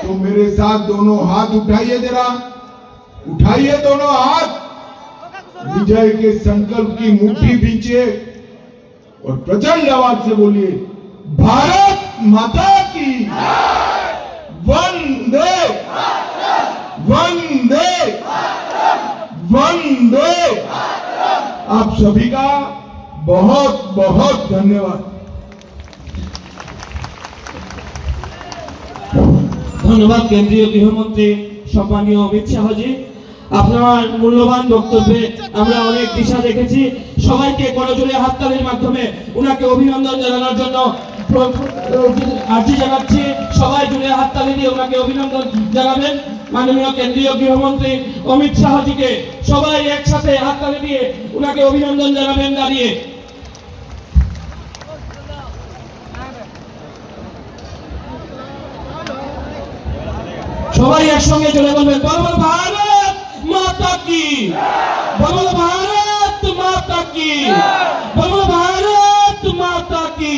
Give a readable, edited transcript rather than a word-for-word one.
तो मेरे साथ दोनों हाथ उठाइए, जरा उठाइए दोनों हाथ, विजय के संकल्प की मुट्ठी भींचिए और प्रचंड आवाज से बोलिए, भारत माता की वंदे वंदे वंदे। आप सभी का बहुत बहुत धन्यवाद। ধন্যবাদ কেন্দ্রীয় গৃহমন্ত্রী সম্মানীয় অমিত শাহজি, আপনার মূল্যবান বক্তব্যে আমরা অনেক দিশা দেখেছি। সবাইকে করজোড়ে হাততালির মাধ্যমে উনাকে অভিনন্দন জানানোর জন্য আর্জি জানাচ্ছি। সবাই জুড়ে হাততালি দিয়ে উনাকে অভিনন্দন জানাবেন। মাননীয় কেন্দ্রীয় গৃহমন্ত্রী অমিত শাহজিকে সবাই একসাথে হাততালি দিয়ে উনাকে অভিনন্দন জানাবেন দাঁড়িয়ে। সবাই একসঙ্গে চলে বলবেন, বলো ভারত মাতা কি, বলো ভারত মাতা কি, বলো ভারত মাতা কি।